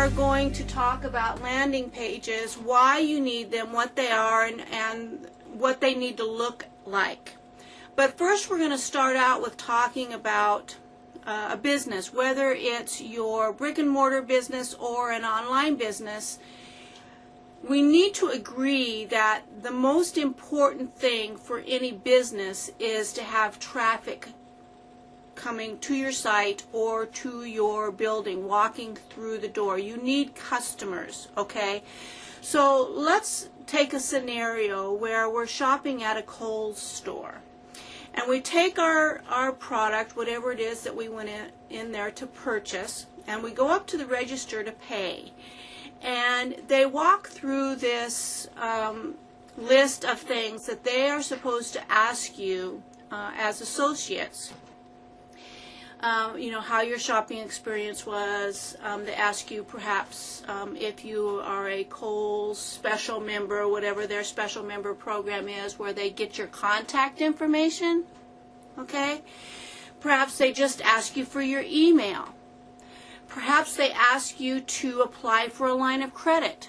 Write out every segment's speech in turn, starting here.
are going to talk about landing pages, why you need them, what they are, and what they need to look like. But first we're going to start out with talking about a business, whether it's your brick and mortar business or an online business. We need to agree that the most important thing for any business is to have traffic coming to your site or to your building, walking through the door. You need customers, okay? So let's take a scenario where we're shopping at a Kohl's store. And we take our product, whatever it is that we went in there to purchase, and we go up to the register to pay. And they walk through this list of things that they are supposed to ask you as associates. You know, how your shopping experience was. They ask you perhaps if you are a Kohl's special member, whatever their special member program is, where they get your contact information. Okay? Perhaps they just ask you for your email. Perhaps they ask you to apply for a line of credit.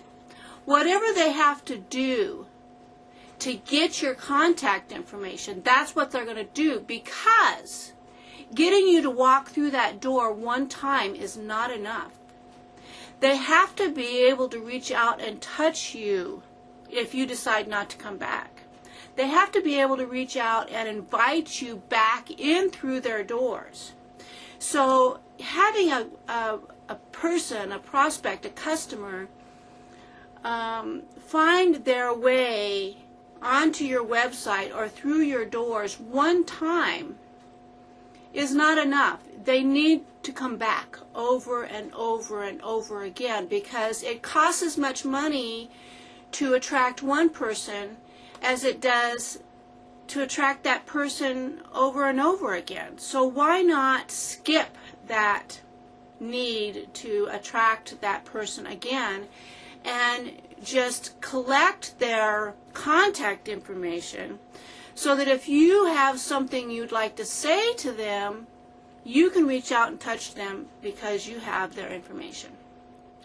Whatever they have to do to get your contact information, that's what they're going to do, because getting you to walk through that door one time is not enough. They have to be able to reach out and touch you if you decide not to come back. They have to be able to reach out and invite you back in through their doors. So having a person, a prospect, a customer, find their way onto your website or through your doors one time is not enough. They need to come back over and over and over again, because it costs as much money to attract one person as it does to attract that person over and over again. So why not skip that need to attract that person again and just collect their contact information, so that if you have something you'd like to say to them, you can reach out and touch them because you have their information.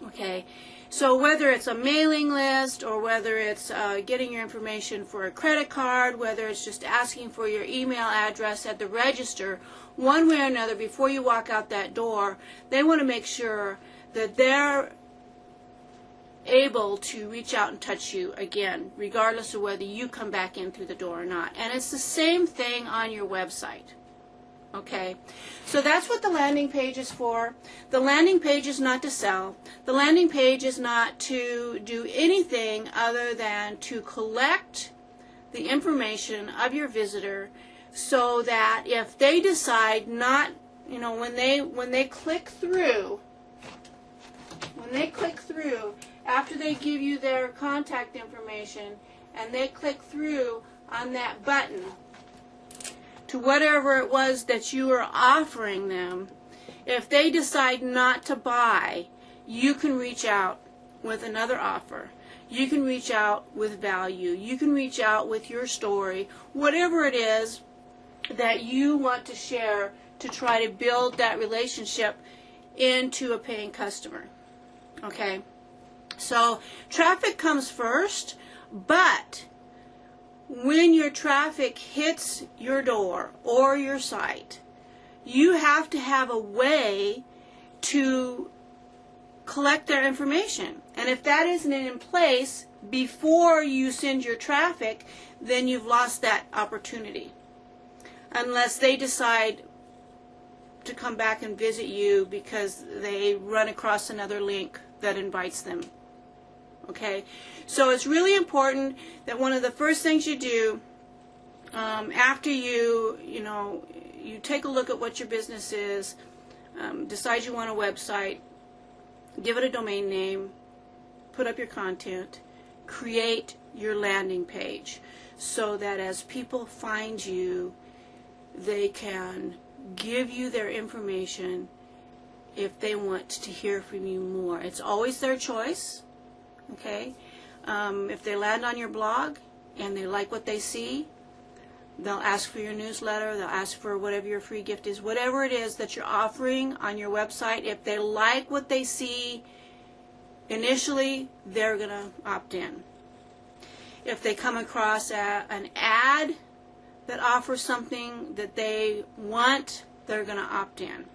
Okay, so whether it's a mailing list, or whether it's getting your information for a credit card, whether it's just asking for your email address at the register, one way or another, before you walk out that door, they want to make sure that they're able to reach out and touch you again, regardless of whether you come back in through the door or not. And it's the same thing on your website. Okay, so that's what the landing page is for. The landing page is not to sell. The landing page is not to do anything other than to collect the information of your visitor, so that if they decide not, you know, when they click through, after they give you their contact information and they click through on that button to whatever it was that you are offering them, if they decide not to buy, you can reach out with another offer. You can reach out with value. You can reach out with your story, whatever it is that you want to share to try to build that relationship into a paying customer. Okay? So traffic comes first, but when your traffic hits your door or your site, you have to have a way to collect their information. And if that isn't in place before you send your traffic, then you've lost that opportunity. Unless they decide to come back and visit you because they run across another link that invites them. Okay, so it's really important that one of the first things you do after you take a look at what your business is, decide you want a website, give it a domain name, put up your content, create your landing page, so that as people find you, they can give you their information if they want to hear from you more. It's always their choice. Okay, if they land on your blog and they like what they see, they'll ask for your newsletter, they'll ask for whatever your free gift is, whatever it is that you're offering on your website. If they like what they see, initially they're going to opt in. If they come across an ad that offers something that they want, they're going to opt in.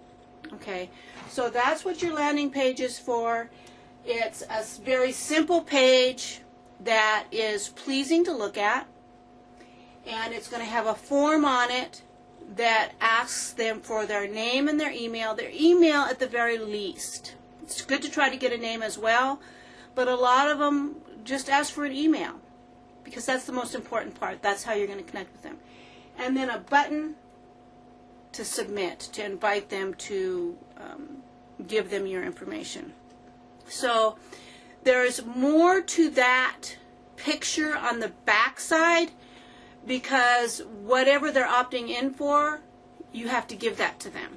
Okay, so that's what your landing page is for. It's a very simple page that is pleasing to look at, and it's going to have a form on it that asks them for their name and their email at the very least. It's good to try to get a name as well, but a lot of them just ask for an email because that's the most important part. That's how you're going to connect with them. And then a button to submit, to invite them to give them your information. So there's more to that picture on the back side, because whatever they're opting in for, you have to give that to them.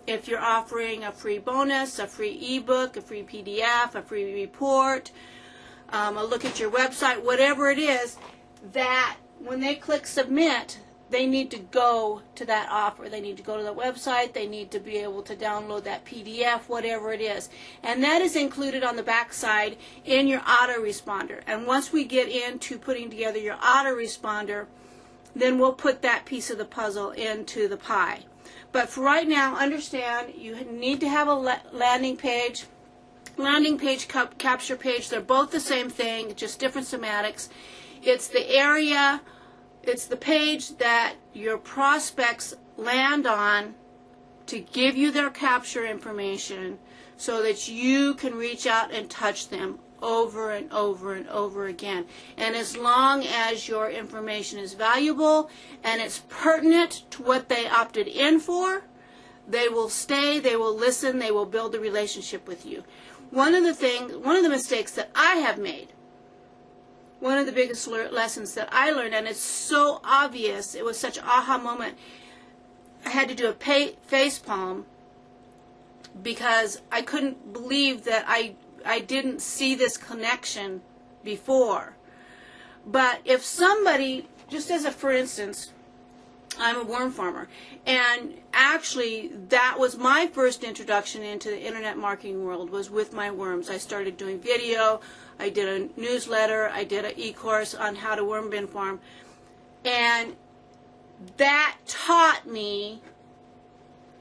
If you're offering a free bonus, a free ebook, a free PDF, a free report, a look at your website, whatever it is, that when they click submit, they need to go to that offer. They need to go to the website. They need to be able to download that PDF, whatever it is. And that is included on the back side in your autoresponder. And once we get into putting together your autoresponder, then we'll put that piece of the puzzle into the pie. But for right now, understand you need to have a landing page capture page. They're both the same thing, just different semantics. It's the area, it's the page that your prospects land on to give you their capture information so that you can reach out and touch them over and over and over again. And as long as your information is valuable and it's pertinent to what they opted in for, they will stay, they will listen, they will build a relationship with you. One of the mistakes that I have made, one of the biggest lessons that I learned, and it's so obvious, it was such an aha moment, I had to do a face palm because I couldn't believe that I didn't see this connection before. But if somebody, just as a for instance, I'm a worm farmer, and actually that was my first introduction into the internet marketing world, was with my worms. I started doing video, I did a newsletter, I did an e-course on how to worm bin farm, and that taught me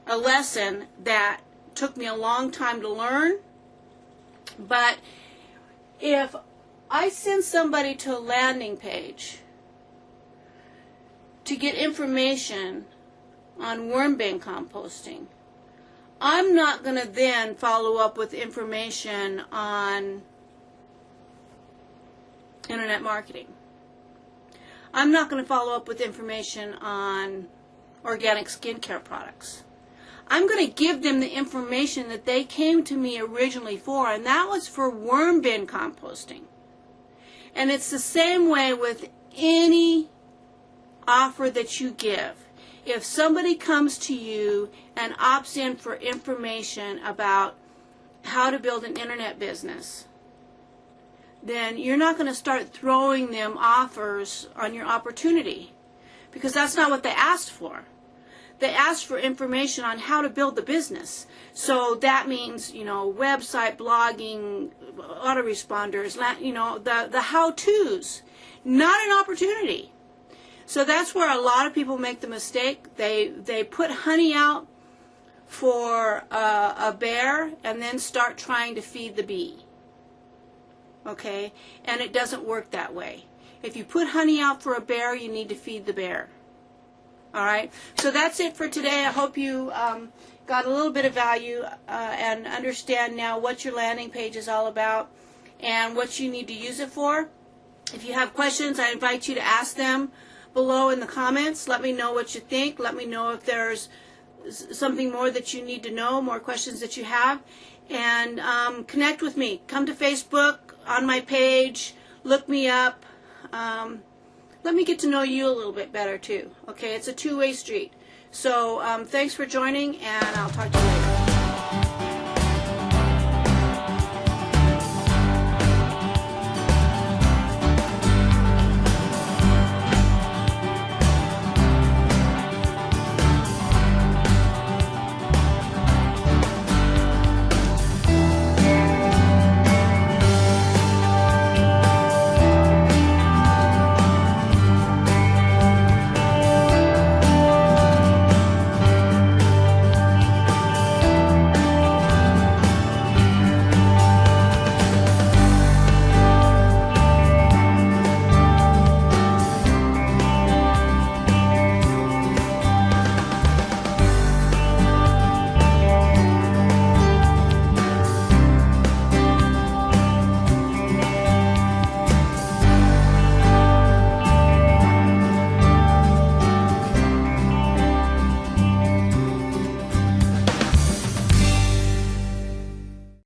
a lesson that took me a long time to learn. But if I send somebody to a landing page to get information on worm bin composting, I'm not going to then follow up with information on internet marketing. I'm not going to follow up with information on organic skincare products. I'm going to give them the information that they came to me originally for, and that was for worm bin composting. And it's the same way with any offer that you give. If somebody comes to you and opts in for information about how to build an internet business, then you're not going to start throwing them offers on your opportunity, because that's not what they asked for. They asked for information on how to build the business. So that means, website, blogging, autoresponders, the how-tos, not an opportunity. So that's where a lot of people make the mistake. They put honey out for a bear and then start trying to feed the bee. Okay? And it doesn't work that way. If you put honey out for a bear, you need to feed the bear. All right? So that's it for today. I hope you got a little bit of value and understand now what your landing page is all about and what you need to use it for. If you have questions, I invite you to ask them below in the comments. Let me know what you think. Let me know if there's something more that you need to know, more questions that you have. And connect with me. Come to Facebook, on my page, look me up. Let me get to know you a little bit better too. Okay, it's a two-way street. So thanks for joining, and I'll talk to you later.